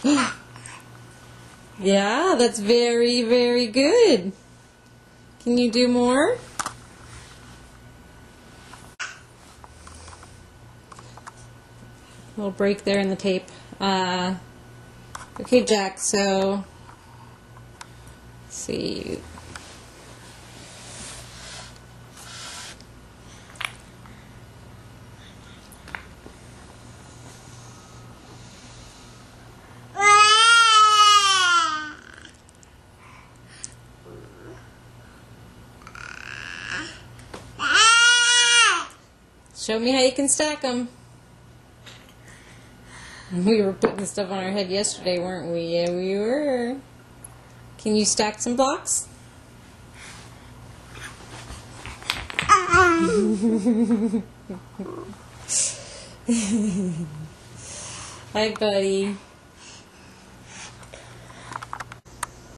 Yeah, that's very, very good. Can you do more? Little break there in the tape. Okay, Jack, so let's see. Show me how you can stack them. We were putting stuff on our head yesterday, weren't we? Yeah, we were. Can you stack some blocks? Hi, buddy.